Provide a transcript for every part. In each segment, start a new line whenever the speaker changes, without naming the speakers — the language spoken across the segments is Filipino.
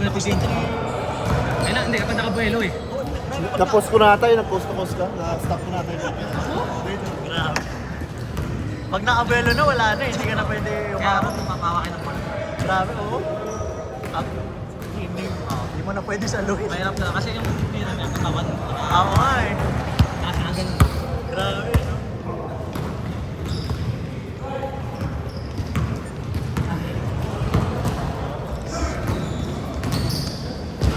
mo na titin. Ay na, hindi ka pa nakabuelo eh.
Na-post ko na tayo, nag-post ka. Na-stop ko na tayo.
Grabe. Pag nakabelo na, wala na eh. Hindi ka na pwede
Kaya ako papawakin ng pala.
Grabe, oo. Hindi mo na pwede saluhin.
Mahirap na kasi yung pera niya, katawan.
Ako nga eh.
Nasa agad.
Grabe, no?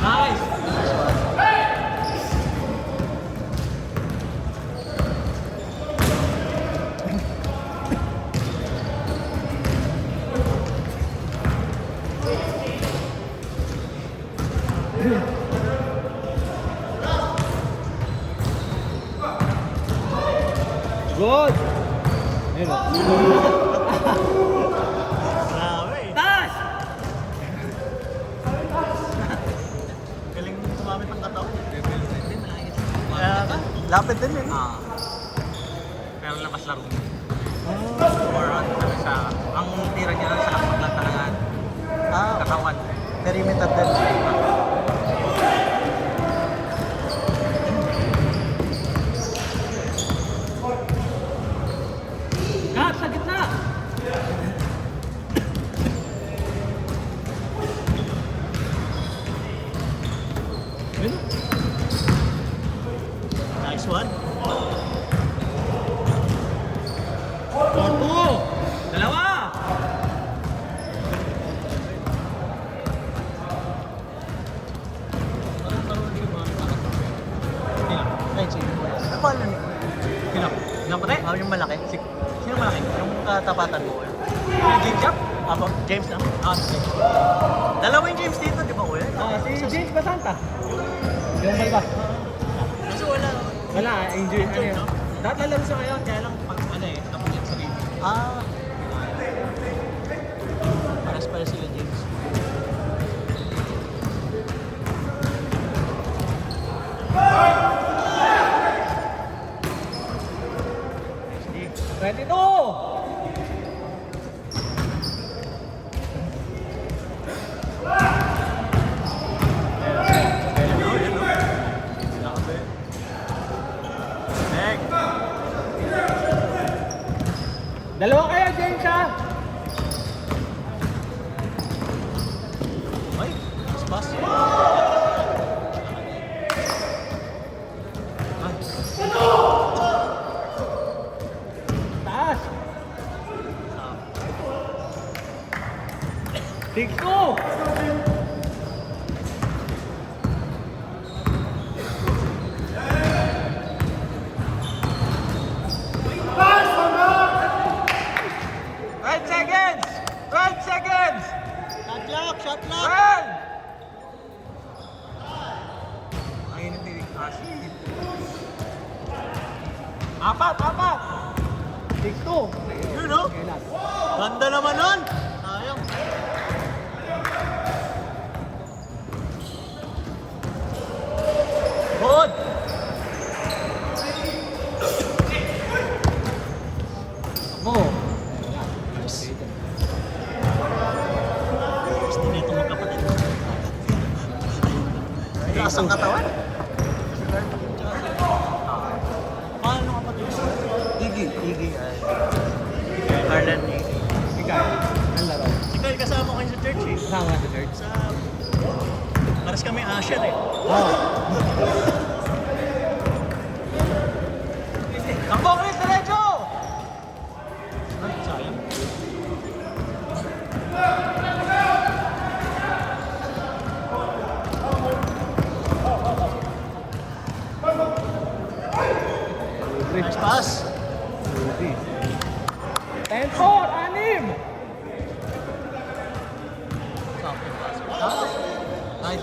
Nice! Good! Ayun o.
Grabe eh.
Taas!
Galing sumamit ang katawan.
Hindi, malakit.
Kaya ka, lapit din eh.
Pero labas laro. Or ano siya, ang tira niya lang sa lakad lang talaga. Katawan.
Perimeter din.
Kat, sa gitna! Ayun.
Nice one.
Porto! Dalawa!
Ay, sige. Ano pa lang?
Sino? Sino pati?
Yung malaki.
Sino malaki?
Yung katapatan mo.
James Yap?
Apo, James na.
Sige.
Dalawa yung James dito, di ba kuya?
Si James Basanta. Yung ba?
Kasi wala.
Wala, injury. Ano yun? Dapat lalaro siya ngayon, kaya lang pag ano eh, tapos yan sa game.
Pares pala sila James.
Ready to! Dalawa kayo, James ha?
Ay, mas.
Taas! Tigto!
Shot clock!
Run! Ayun ang tinig kasi. Apat! Tigto!
Yun no? Ganda naman nun! Sayang.
Good! Mo!
Gusto nito magkapatid. Lakas ang katawan. Paano kapatid? Iggy. Carlan Iggy.
Ikaw, ang laro.
Ikaw, kasama ko kayo sa church eh.
Kasama ka sa church?
Paras kami Asian eh.
Takbo, Chris! Diretso!
Sayang. Nice pass.
10-4, anim!
Nice.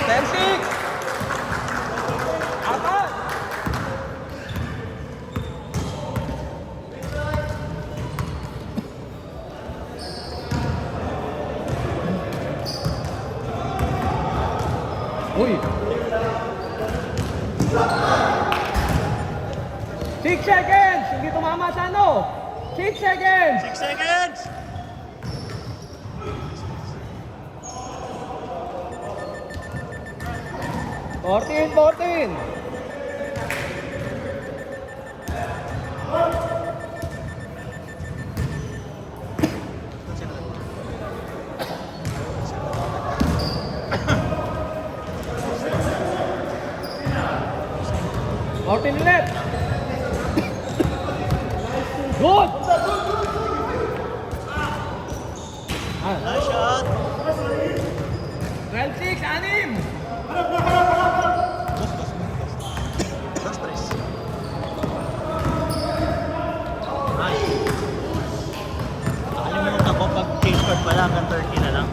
10-6! Apat! Uy! 6 seconds! Hindi tumama sa ano? 6 seconds!
6 seconds.
14. Fourteen ulit. Good.
Nice shot.
12-6, 6.
Dos, tres. Nice. Nakalimutan ko pag case card pala hanggang 30 na lang.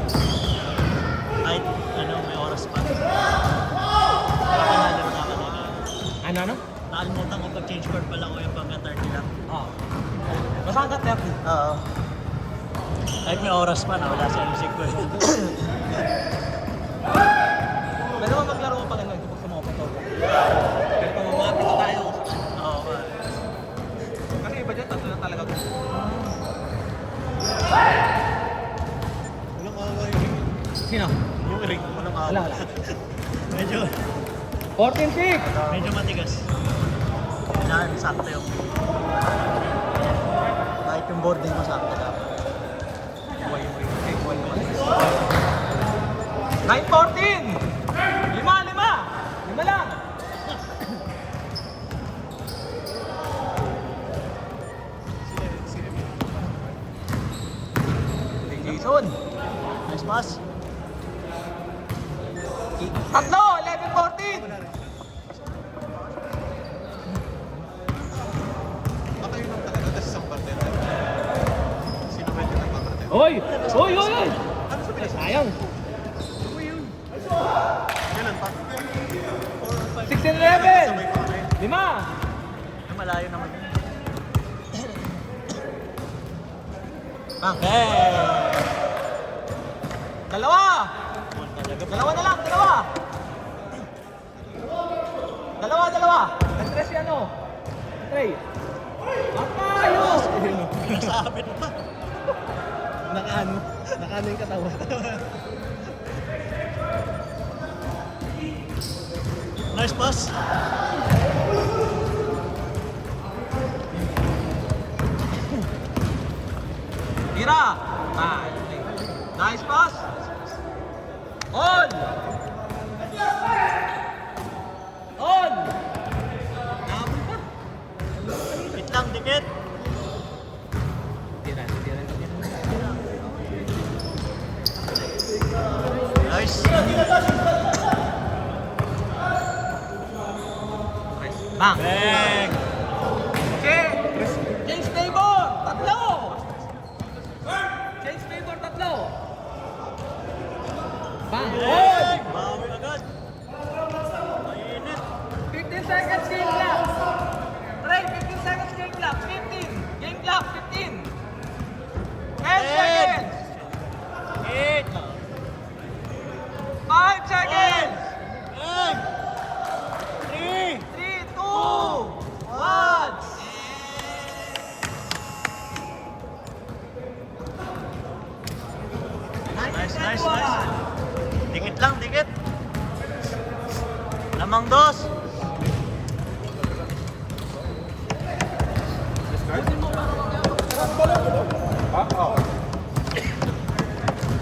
Kahit ano, may oras pa. Nakanalo na kanina.
Ano?
Nakalimutan ko pag change card pala ko yung hanggang 30 lang.
Oh. Basta hanggang 30.
Oo. Kahit may oras pa, nawala sa MC ko.
Pero maglaro pa lang ito pag sumapa to. Pero kung mamapit tayo,
Oo.
kasi iba dyan, tatlo na talaga.
Walang awa yung ring.
Sino?
Yung ring, walang awa.
Wala.
Medyo,
14-6.
medyo matigas. Yan, sakto yung... Kahit yung boarding mo sakto dapat.
Buhay yung ring. Okay, buhay yung ring. 9-14! 5 lang! Jason!
Nice pass.
Tatlo! 11-14!
Baka yun ang talaga, tas isang parte na. Sino ba yung nagpaparte?
Oy! Sayang.
Kailan pa?
16-11.
Sabay pa kami.
5.
Yung malayo naman.
Bang!
Hey!
Dalawa!
Goal talaga.
Dalawa na lang! Dalawa!
Stress si ano? Trey. Ayos!
Nasabit pa.
Nakaano yung katawan.
Nice pass.
Tira! Nice pass! On! Nahabol pa!
Dikit lang, dikit.
Tira.
Nice.
Bang!
Bang!
Change favor! Tatlo! Change favor, tatlo!
Bang!
Bang! Bawi agad. Mainit.
15 seconds game clock! Ray, 15 seconds game clock! 15! Game clock, 15! 10 seconds!
8.
5 seconds!
8. 3.
3, 2, 1!
Nice. Dikit lang, dikit. Lamang dos.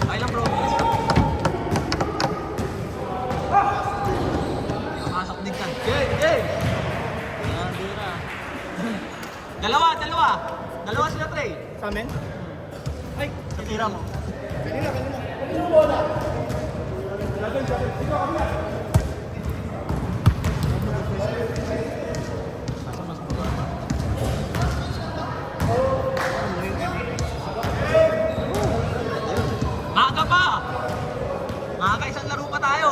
Ay lang bro. Pasok din ka. Game!
Nandira.
Dalawa sila, Trey.
Sa amin?
Sa tira mo.
Kanina.
Maaga pa! Maaga, isang laro pa tayo.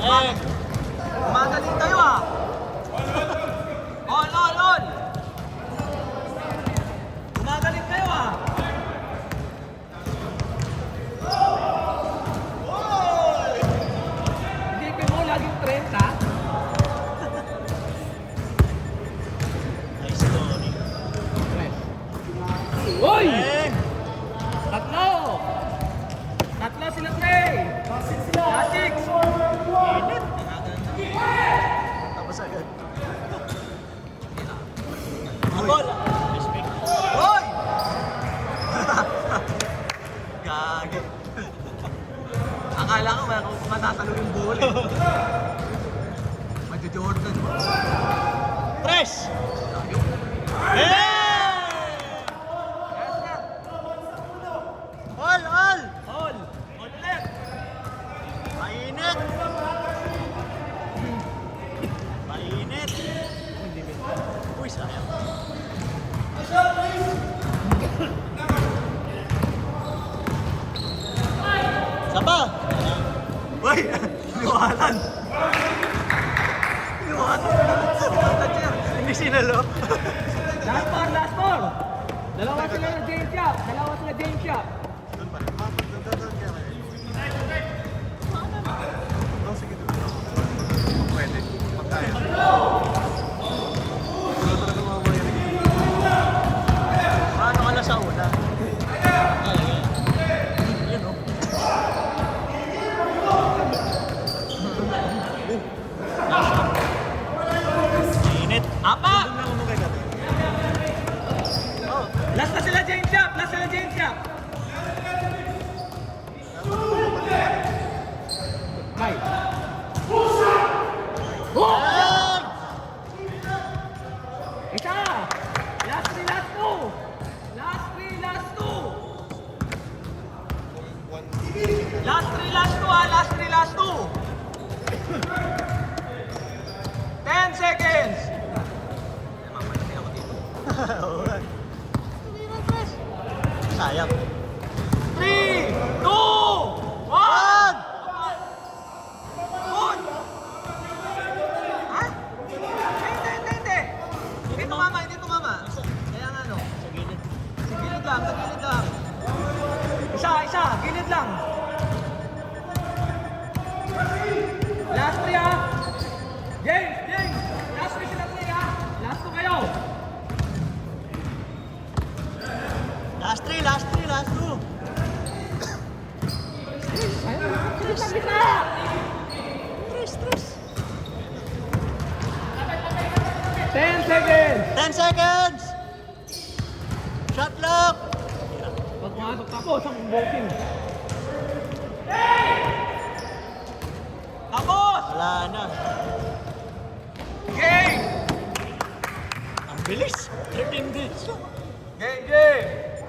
Bang!
Magaling tayo ah. On! Gumagaling kayo ah.
Isipin mo, laging 30.
Nice story.
Uy!
Bang!
Tatlo sila, Trey. Last 6.
Ball! Respect.
Hoy! Gagi. Akala ko matatalo yung ball eh. Madyo Jordan.
Tres!
Ayun.
Hey!
Yes, sir.
All! All!
All.
All left.
Mainit! Mainit! Uy, sayang. Sapa!
Uy! Iniwanan! Iniwanan! Toucher!
Hindi sinalo.
Last four, last four. Dalawa sila na James Yap. Dalawa sila James Yap.
Doon pa rin. Doon kaya kayo. Oh, sige doon. Kung pwede. Pagkaya. Wala talaga mga wiring.
Paano ka na sa una? Yun o. Mainit.
Apa!
Doon lang umukay natin.
Last na sila James Yap. Last sila James Yap. May.
Ball!
Isa! Last three, last two! Last three, last two! Last three, last two ha! Last three, last two! 10 seconds!
Mamalaki ako dito.
Alright. Sayang.
3, 2, 1!
One!
Good! Ha? Hindi. Hindi tumama, hindi tumama. Kaya nga no.
Sa gilid.
Sa gilid lang, sa gilid lang. Isa, gilid lang. Last three ha. James. Last three sila three ha. Last two kayo.
Last three, last two.
Kita.
Tres.
10 seconds.
10 seconds! Shot lock!
Pag pumasok tapos ang walking. Tapos!
Wala na.
Game!
Ang bilis. 13 minutes.
Game!